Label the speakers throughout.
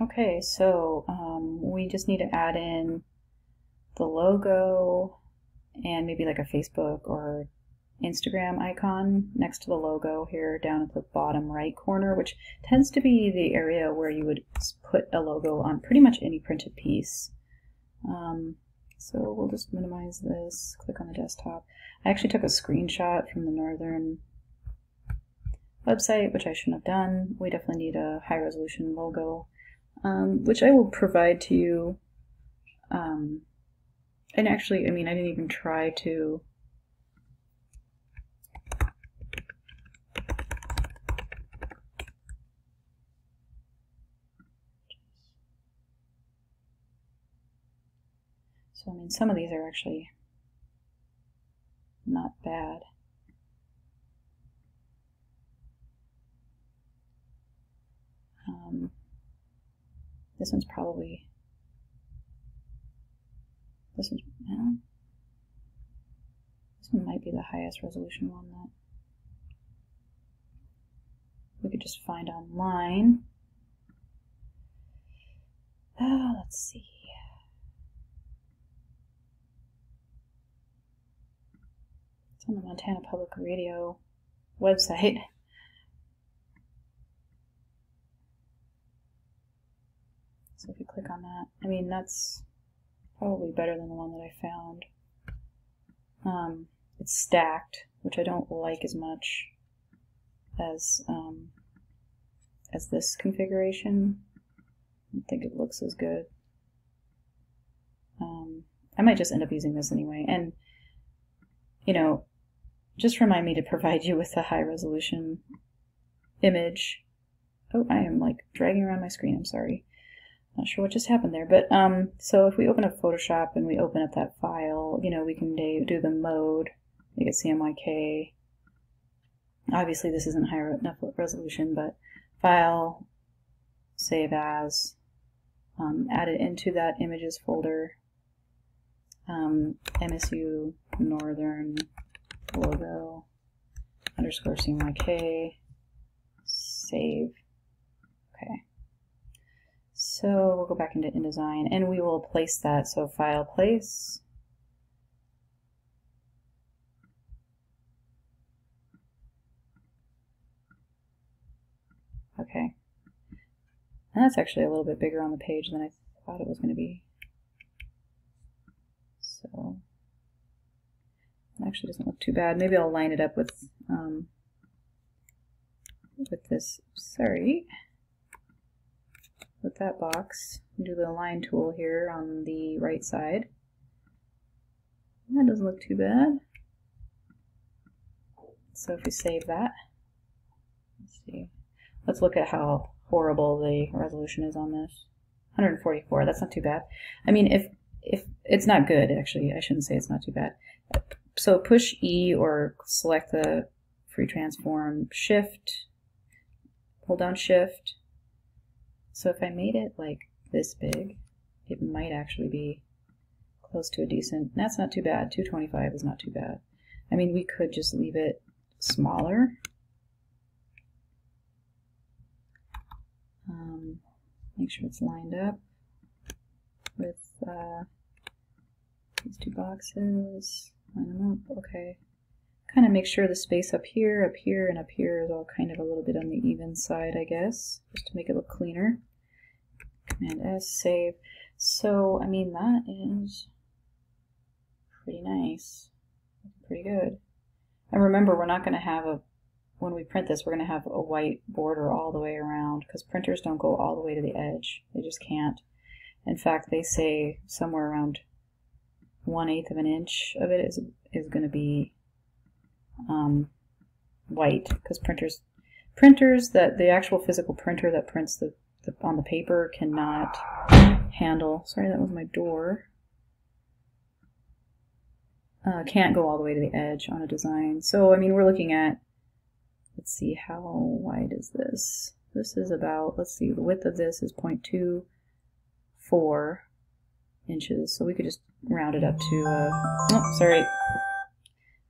Speaker 1: Okay, so we just need to add in the logo and maybe like a Facebook or Instagram icon next to the logo here down at the bottom right corner, which tends to be the area where you would put a logo on pretty much any printed piece. So we'll just minimize this, click on the desktop. I actually took a screenshot from the Northern website, which I shouldn't have done. We definitely need a high resolution logo, which I will provide to you. And actually, I mean, I didn't even try to so I mean, some of these are actually not bad. This one's probably, this one might be the highest resolution one that we could just find online. Let's see. It's on the Montana Public Radio website. So if you click on that, I mean, that's probably better than the one that I found. It's stacked, which I don't like as much as this configuration. I don't think it looks as good. I might just end up using this anyway. And, you know, just remind me to provide you with a high resolution image. Oh, I am like dragging around my screen, I'm sorry. Not sure what just happened there, but so if we open up Photoshop and we open up that file, you know, we can do the mode, make it CMYK. Obviously this isn't high enough resolution, but file, save as, add it into that images folder, MSU Northern logo underscore CMYK, save. Okay. So we'll go back into InDesign and we will place that. So file, place. Okay. And that's actually a little bit bigger on the page than I thought it was going to be. So it actually doesn't look too bad. Maybe I'll line it up with this, sorry, with that box. Do the align tool here on the right side. That doesn't look too bad. So if we save that, let's see. Let's look at how horrible the resolution is on this. 144, that's not too bad. I mean, if it's not good, actually, I shouldn't say it's not too bad. So push E or select the free transform, shift, hold down shift. So if I made it like this big, it might actually be close to a decent, that's not too bad. 225 is not too bad. I mean, we could just leave it smaller. Make sure it's lined up with these two boxes. Line them up, okay. Kind of make sure the space up here, and up here is all kind of a little bit on the even side, I guess, just to make it look cleaner. Command S, save. So, I mean, that is pretty nice, pretty good. And remember, we're not going to have when we print this, we're going to have a white border all the way around, because printers don't go all the way to the edge. They just can't. In fact, they say somewhere around 1/8 of an inch of it is going to be white, because printers that the actual physical printer that prints on the paper cannot handle. Sorry, that was my door. Can't go all the way to the edge on a design. So I mean, we're looking at, let's see, how wide is this? This is about, let's see, the width of this is 0.24 inches. So we could just round it up to, oh, sorry. I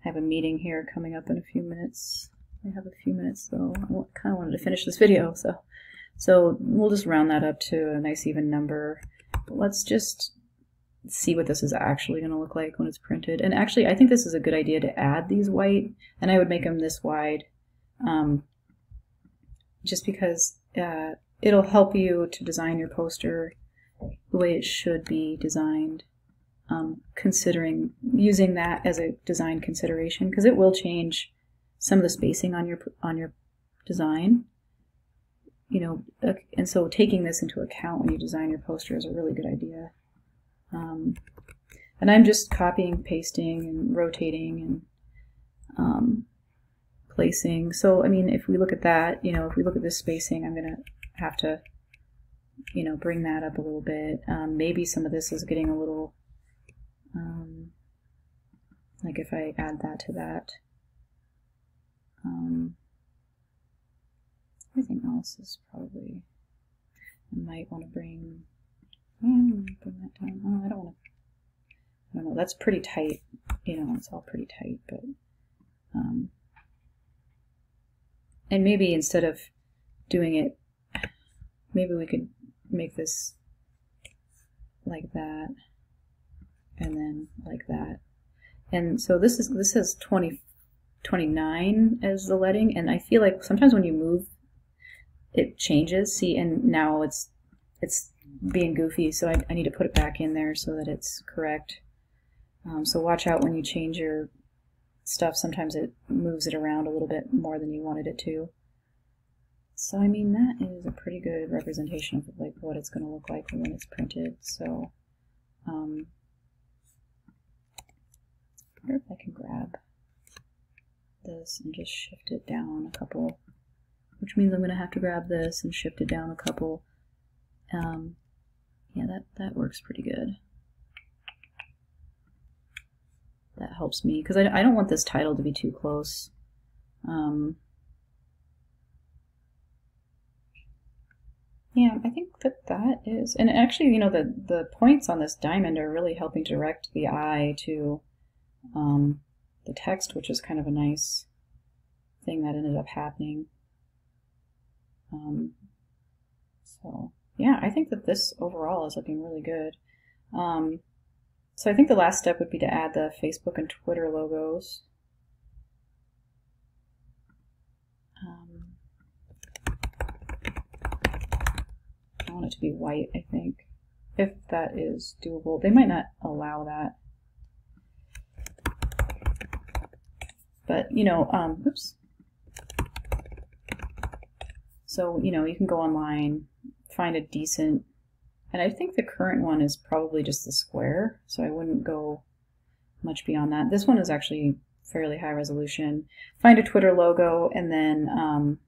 Speaker 1: have a meeting here coming up in a few minutes. I have a few minutes though. I kind of wanted to finish this video, so So we'll just round that up to a nice even number. But let's just see what this is actually going to look like when it's printed. And actually, I think this is a good idea to add these white, and I would make them this wide, just because it'll help you to design your poster the way it should be designed, considering using that as a design consideration, because it will change some of the spacing on your design. You know, and so taking this into account when you design your poster is a really good idea. And I'm just copying, pasting, and rotating, and placing. So, I mean, if we look at that, you know, if we look at this spacing, I'm going to have to, you know, bring that up a little bit. Maybe some of this is getting a little, like if I add that to that. Everything else is probably, I might want to bring that down. Oh, I don't want to, I don't know, that's pretty tight, you know, it's all pretty tight, but, and maybe instead of doing it, maybe we could make this like that, and then like that. And so this says 29 as the leading, and I feel like sometimes when you move, it changes. See, and now it's being goofy, so I need to put it back in there so that it's correct. So watch out when you change your stuff. Sometimes it moves it around a little bit more than you wanted it to. So I mean, that is a pretty good representation of like what it's going to look like when it's printed. So I wonder if I can grab this and just shift it down a couple, which means I'm going to have to grab this and shift it down a couple. Yeah, that works pretty good. That helps me, because I don't want this title to be too close. Yeah, I think that is, and actually, you know, the points on this diamond are really helping direct the eye to the text, which is kind of a nice thing that ended up happening. So yeah, I think that this overall is looking really good. So I think the last step would be to add the Facebook and Twitter logos. I want it to be white, I think, if that is doable. They might not allow that. But, you know, oops. So, you know, you can go online, find a decent, and I think the current one is probably just the square, so I wouldn't go much beyond that. This one is actually fairly high resolution. Find a Twitter logo and then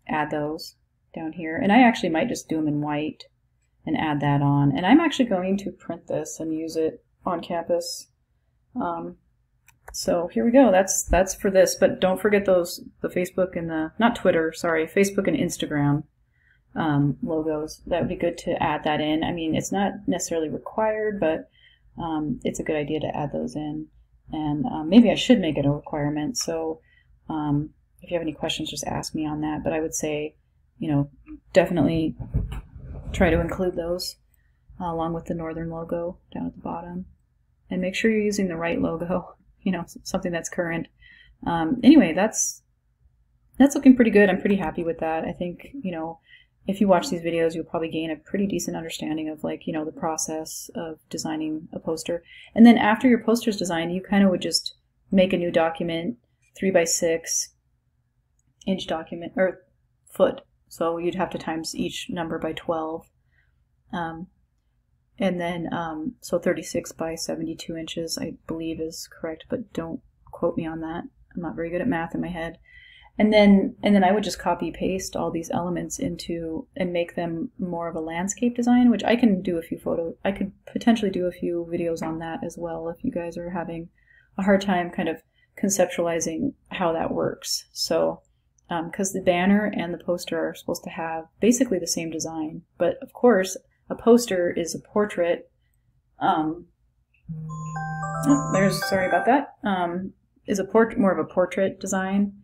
Speaker 1: add those down here. And I actually might just do them in white and add that on. And I'm actually going to print this and use it on campus. So here we go. That's for this. But don't forget those, the Facebook and the, not Twitter, sorry, Facebook and Instagram logos. That would be good to add that in. I mean, it's not necessarily required, but it's a good idea to add those in. And maybe I should make it a requirement. So if you have any questions, just ask me on that. But I would say, you know, definitely try to include those along with the Northern logo down at the bottom. And make sure you're using the right logo, you know, something that's current. Anyway, that's looking pretty good. I'm pretty happy with that. I think, you know, if you watch these videos, you'll probably gain a pretty decent understanding of, like, you know, the process of designing a poster. And then after your poster's designed, you kind of would just make a new document, 3x6 inch document, or foot. So you'd have to times each number by 12. And then, so 36 by 72 inches, I believe is correct, but don't quote me on that. I'm not very good at math in my head. And then I would just copy paste all these elements into and make them more of a landscape design, which I can do a few photos. I could potentially do a few videos on that as well if you guys are having a hard time kind of conceptualizing how that works. So, because the banner and the poster are supposed to have basically the same design, but of course a poster is a portrait. Sorry about that. Is more of a portrait design.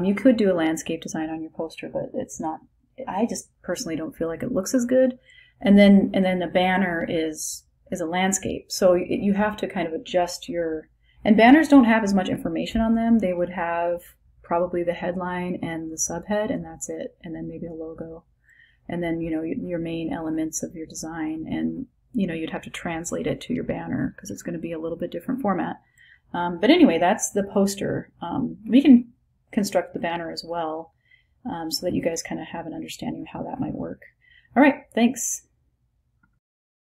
Speaker 1: You could do a landscape design on your poster, but it's not I just personally don't feel like it looks as good. And then the banner is a landscape. So you have to kind of adjust your, and banners don't have as much information on them. They would have probably the headline and the subhead, and that's it. And then maybe a logo. And then, you know, your main elements of your design. And, you know, you'd have to translate it to your banner because it's going to be a little bit different format. But anyway, that's the poster. We can construct the banner as well so that you guys kind of have an understanding of how that might work. All right, thanks.